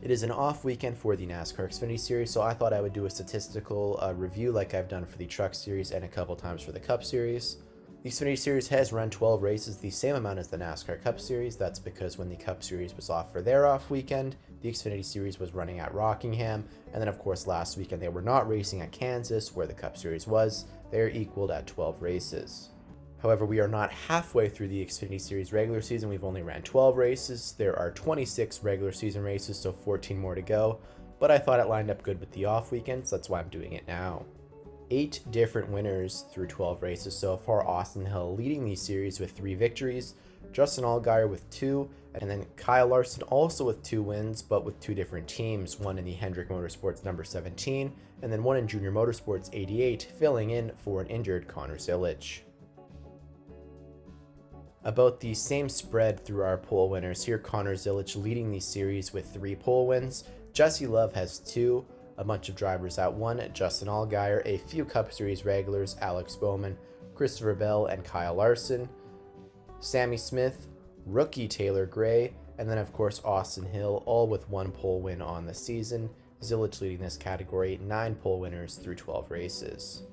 It is an off weekend for the NASCAR Xfinity Series, so I thought I would do a statistical review like I've done for the Truck Series and a couple times for the Cup Series. The Xfinity Series has run 12 races, the same amount as the NASCAR Cup Series. That's because when the Cup Series was off for their off weekend, the Xfinity Series was running at Rockingham, and then of course last weekend they were not racing at Kansas, where the Cup Series was. They are equaled at 12 races. However, we are not halfway through the Xfinity Series regular season. We've only ran 12 races. There are 26 regular season races, so 14 more to go. But I thought it lined up good with the off weekends, so that's why I'm doing it now. 8 different winners through 12 races so far. Austin Hill leading the series with 3 victories, Justin Allgaier with 2, and then Kyle Larson also with 2 wins, but with 2 different teams, one in the Hendrick Motorsports number 17, and then one in Junior Motorsports 88, filling in for an injured Connor Zilisch. About the same spread through our pole winners here, Connor Zilisch leading the series with 3 pole wins. Jesse Love has 2, a bunch of drivers at 1, Justin Allgaier, a few Cup Series regulars, Alex Bowman, Christopher Bell, and Kyle Larson, Sammy Smith, rookie Taylor Gray, and then of course Austin Hill, all with 1 pole win on the season. Zilisch leading this category, 9 pole winners through 12 races.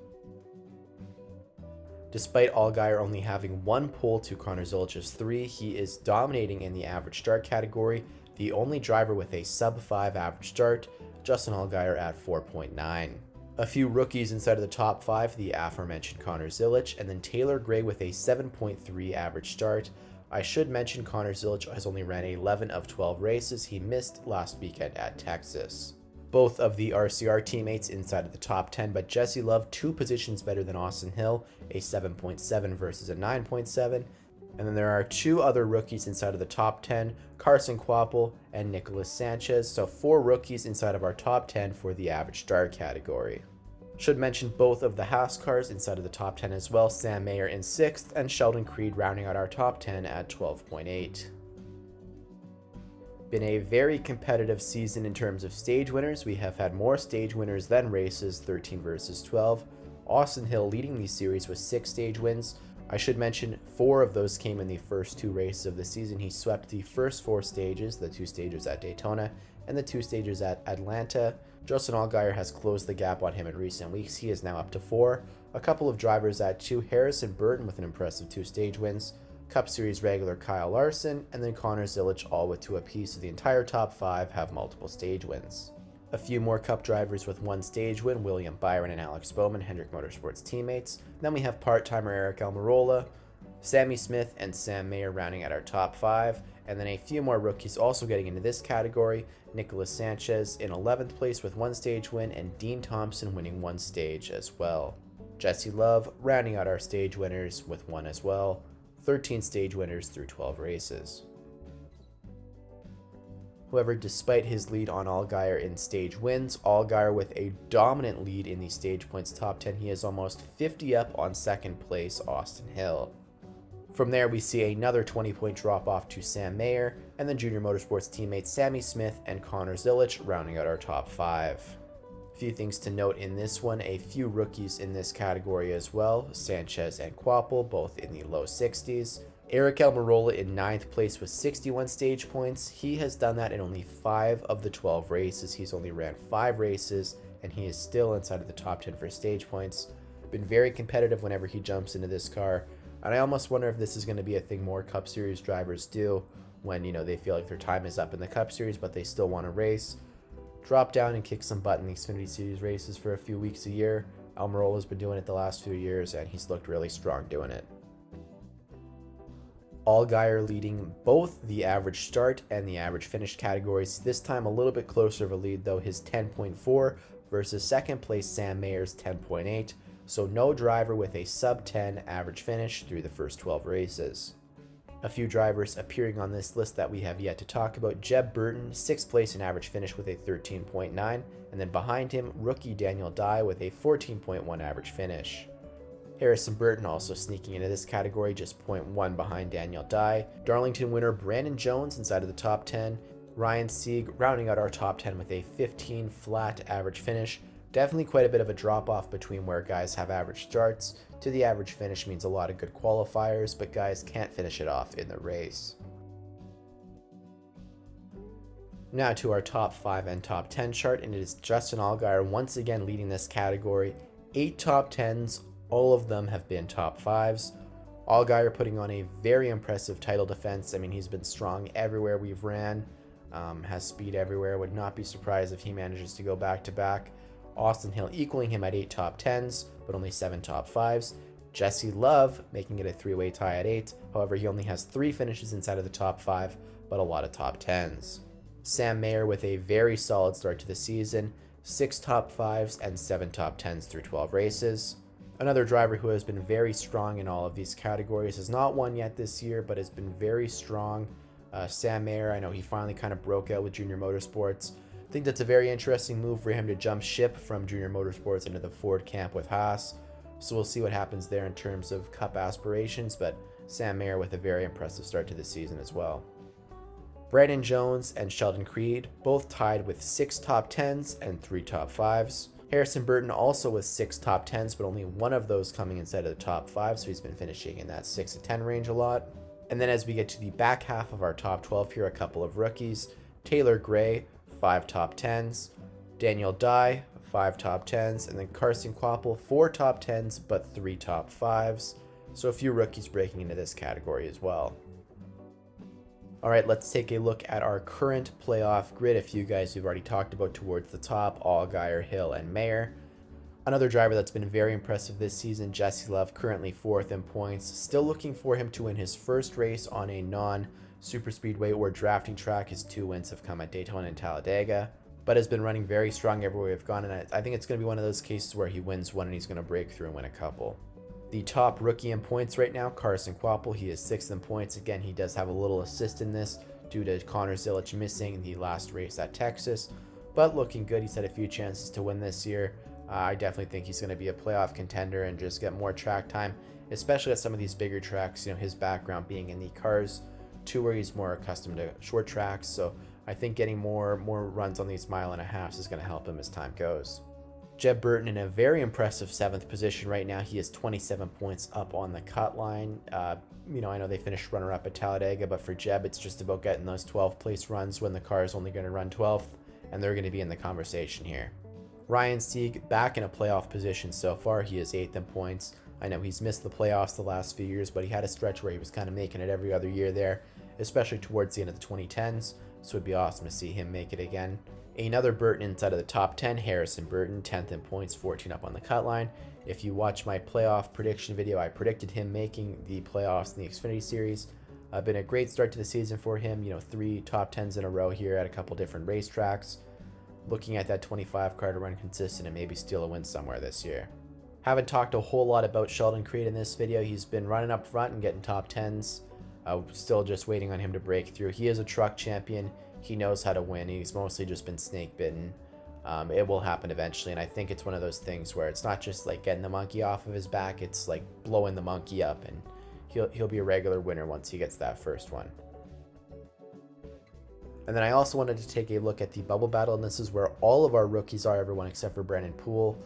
Despite Allgaier only having 1 pole to Connor Zilisch's 3, he is dominating in the average start category, the only driver with a sub-5 average start, Justin Allgaier at 4.9. A few rookies inside of the top 5, the aforementioned Connor Zilisch, and then Taylor Gray with a 7.3 average start. I should mention Connor Zilisch has only ran 11 of 12 races. He missed last weekend at Texas. Both of the RCR teammates inside of the top 10, but Jesse Love 2 positions better than Austin Hill, a 7.7 versus a 9.7. And then there are 2 other rookies inside of the top 10, Carson Kvapil and Nicholas Sanchez. So 4 rookies inside of our top 10 for the average start category. Should mention both of the Haas cars inside of the top 10 as well, Sam Mayer in 6th and Sheldon Creed rounding out our top 10 at 12.8. Been a very competitive season in terms of stage winners. We have had more stage winners than races, 13 versus 12. Austin Hill leading the series with 6 stage wins. I should mention 4 of those came in the first 2 races of the season. He swept the first 4 stages, the 2 stages at Daytona and the 2 stages at Atlanta. Justin Allgaier has closed the gap on him in recent weeks. He is now up to 4. A couple of drivers at 2, Harrison Burton with an impressive 2 stage wins, Cup Series regular Kyle Larson, and then Connor Zilisch, all with 2 apiece, so the entire top 5 have multiple stage wins. A few more Cup drivers with 1 stage win, William Byron and Alex Bowman, Hendrick Motorsports teammates. Then we have part-timer Eric Almirola, Sammy Smith, and Sam Mayer rounding at our top 5. And then a few more rookies also getting into this category, Nicholas Sanchez in 11th place with 1 stage win, and Dean Thompson winning 1 stage as well. Jesse Love rounding out our stage winners with 1 as well. 13 stage winners through 12 races. However, despite his lead on Allgaier in stage wins, Allgaier with a dominant lead in the stage points top 10, he is almost 50 up on 2nd place Austin Hill. From there, we see another 20-point drop off to Sam Mayer, and then Junior Motorsports teammates Sammy Smith and Connor Zilisch rounding out our top 5. A few things to note in this one, a few rookies in this category as well, Sanchez and Kvapil both in the low 60s. Eric Almirola in 9th place with 61 stage points. He has done that in only 5 of the 12 races. He's only ran 5 races, and he is still inside of the top 10 for stage points. Been very competitive whenever he jumps into this car, and I almost wonder if this is going to be a thing more Cup Series drivers do when, they feel like their time is up in the Cup Series, but they still want to race. Drop down and kick some butt in the Xfinity Series races for a few weeks a year. Almirola's been doing it the last few years, and he's looked really strong doing it. Allgaier leading both the average start and the average finish categories. This time a little bit closer of a lead though, his 10.4 versus 2nd place Sam Mayer's 10.8. So no driver with a sub 10 average finish through the first 12 races. A few drivers appearing on this list that we have yet to talk about. Jeb Burton, 6th place in average finish with a 13.9, and then behind him, rookie Daniel Dye with a 14.1 average finish. Harrison Burton also sneaking into this category, just 0.1 behind Daniel Dye. Darlington winner Brandon Jones inside of the top 10. Ryan Sieg rounding out our top 10 with a 15 flat average finish. Definitely quite a bit of a drop off between where guys have average starts to the average finish. Means a lot of good qualifiers, but guys can't finish it off in the race. Now to our top 5 and top 10 chart, and it is Justin Allgaier once again leading this category. 8 top 10s, all of them have been top 5s. Allgaier putting on a very impressive title defense. I mean, he's been strong everywhere we've ran, has speed everywhere. Would not be surprised if he manages to go back to back. Austin Hill equaling him at 8 top 10s, but only 7 top 5s. Jesse Love making it a 3-way tie at 8. However, he only has 3 finishes inside of the top 5, but a lot of top 10s. Sam Mayer with a very solid start to the season, 6 top 5s and 7 top 10s through 12 races. Another driver who has been very strong in all of these categories, has not won yet this year, but has been very strong. Sam Mayer, I know he finally kind of broke out with Junior Motorsports. I think that's a very interesting move for him to jump ship from Junior Motorsports into the Ford camp with Haas. So we'll see what happens there in terms of Cup aspirations, but Sam Mayer with a very impressive start to the season as well. Brandon Jones and Sheldon Creed both tied with 6 top 10s and 3 top 5s. Harrison Burton also with 6 top 10s, but only one of those coming inside of the top 5, so he's been finishing in that 6 to 10 range a lot. And then as we get to the back half of our top 12 here, a couple of rookies. Taylor Gray, 5 top 10s. Daniel Dye, 5 top 10s. And then Carson Kvapil, 4 top 10s, but 3 top 5s. So a few rookies breaking into this category as well. All right, let's take a look at our current playoff grid. A few guys we've already talked about towards the top, Allgaier, Hill, and Mayer. Another driver that's been very impressive this season, Jesse Love, currently 4th in points. Still looking for him to win his first race on a non-super speedway or drafting track. His 2 wins have come at Daytona and Talladega, but has been running very strong everywhere we've gone, and I think it's going to be one of those cases where he wins one and he's going to break through and win a couple. The top rookie in points right now, Carson Kvapil. He is 6th in points. Again, he does have a little assist in this due to Connor Zilic missing the last race at Texas, but looking good. He's had a few chances to win this year. I definitely think he's going to be a playoff contender and just get more track time, especially at some of these bigger tracks. You know, his background being in the Cars 2, where he's more accustomed to short tracks. So I think getting more runs on these 1.5 miles is going to help him as time goes. Jeb Burton in a very impressive 7th position right now. He is 27 points up on the cut line. You know, I know they finished runner-up at Talladega, but for Jeb, it's just about getting those 12th place runs when the car is only going to run 12th, and they're going to be in the conversation here. Ryan Sieg back in a playoff position so far. He is 8th in points. I know he's missed the playoffs the last few years, but he had a stretch where he was kind of making it every other year there, especially towards the end of the 2010s, so it'd be awesome to see him make it again. Another Burton inside of the top 10, Harrison Burton, 10th in points, 14 up on the cut line. If you watch my playoff prediction video, I predicted him making the playoffs in the Xfinity Series. Been a great start to the season for him. You know, 3 top 10s in a row here at a couple different racetracks. Looking at that 25 car to run consistent and maybe steal a win somewhere this year. Haven't talked a whole lot about Sheldon Creed in this video. He's been running up front and getting top 10s. Still just waiting on him to break through. He is a truck champion. He knows how to win. He's mostly just been snake bitten. It will happen eventually, and I think it's one of those things where it's not just like getting the monkey off of his back, it's like blowing the monkey up, and he'll be a regular winner once he gets that first one. And then I also wanted to take a look at the bubble battle, and this is where all of our rookies are, everyone except for Brandon Poole.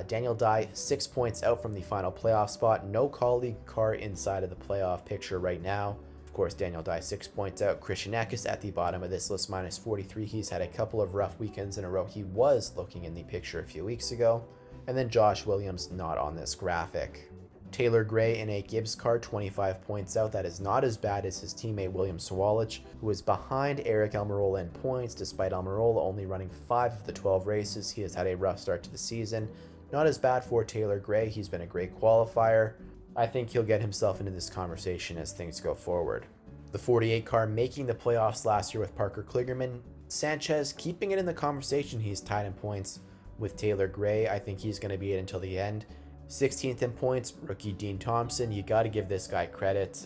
Daniel Dye, 6 points out from the final playoff spot. No colleague car inside of the playoff picture right now. Of course, Daniel Dye 6 points out. Christian Eckes at the bottom of this list, minus 43. He's had a couple of rough weekends in a row. He was looking in the picture a few weeks ago. And then Josh Williams not on this graphic. Taylor Gray in a Gibbs car, 25 points out. That is not as bad as his teammate William Sawalich, who is behind Eric Almirola in points, despite Almirola only running 5 of the 12 races. He has had a rough start to the season. Not as bad for Taylor Gray. He's been a great qualifier. I think he'll get himself into this conversation as things go forward. The 48 car making the playoffs last year with Parker Kligerman. Sanchez keeping it in the conversation. He's tied in points with Taylor Gray. I think he's going to be it until the end. 16th in points, rookie Dean Thompson. You got to give this guy credit.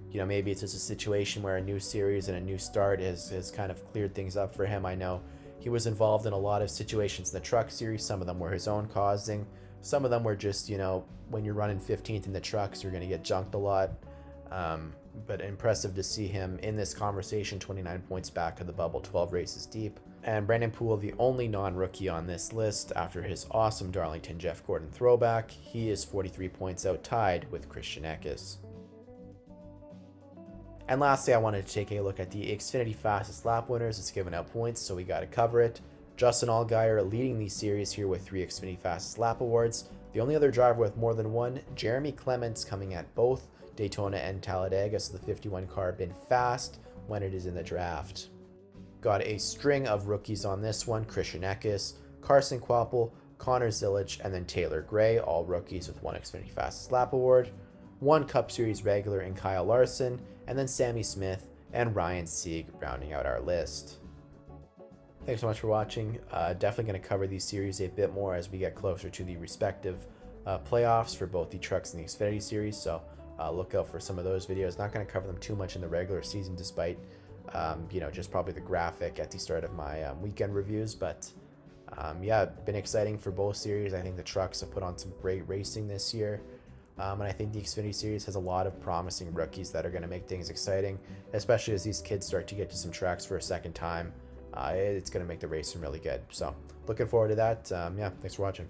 You know, maybe it's just a situation where a new series and a new start has kind of cleared things up for him. I know he was involved in a lot of situations in the truck series. Some of them were his own causing. Some of them were just, you know, when you're running 15th in the trucks, you're going to get junked a lot. But impressive to see him in this conversation, 29 points back of the bubble, 12 races deep. And Brandon Poole, the only non-rookie on this list after his awesome Darlington Jeff Gordon throwback. He is 43 points out, tied with Christian Eckes. And lastly, I wanted to take a look at the Xfinity fastest lap winners. It's giving out points, so we got to cover it. Justin Allgaier leading the series here with 3 Xfinity fastest lap awards. The only other driver with more than one, Jeremy Clements, coming at both Daytona and Talladega, so the 51 car been fast when it is in the draft. Got a string of rookies on this one: Christian Eckes, Carson Kvapil, Connor Zilic, and then Taylor Gray, all rookies with 1 Xfinity fastest lap award. 1 Cup Series regular in Kyle Larson, and then Sammy Smith and Ryan Sieg rounding out our list. Thanks so much for watching. Definitely going to cover these series a bit more as we get closer to the respective playoffs for both the Trucks and the Xfinity Series, so look out for some of those videos. Not going to cover them too much in the regular season, despite just probably the graphic at the start of my weekend reviews. But yeah, been exciting for both series. I think the Trucks have put on some great racing this year. And I think the Xfinity Series has a lot of promising rookies that are going to make things exciting, especially as these kids start to get to some tracks for a second time. It's going to make the racing really good. So looking forward to that. Yeah, thanks for watching.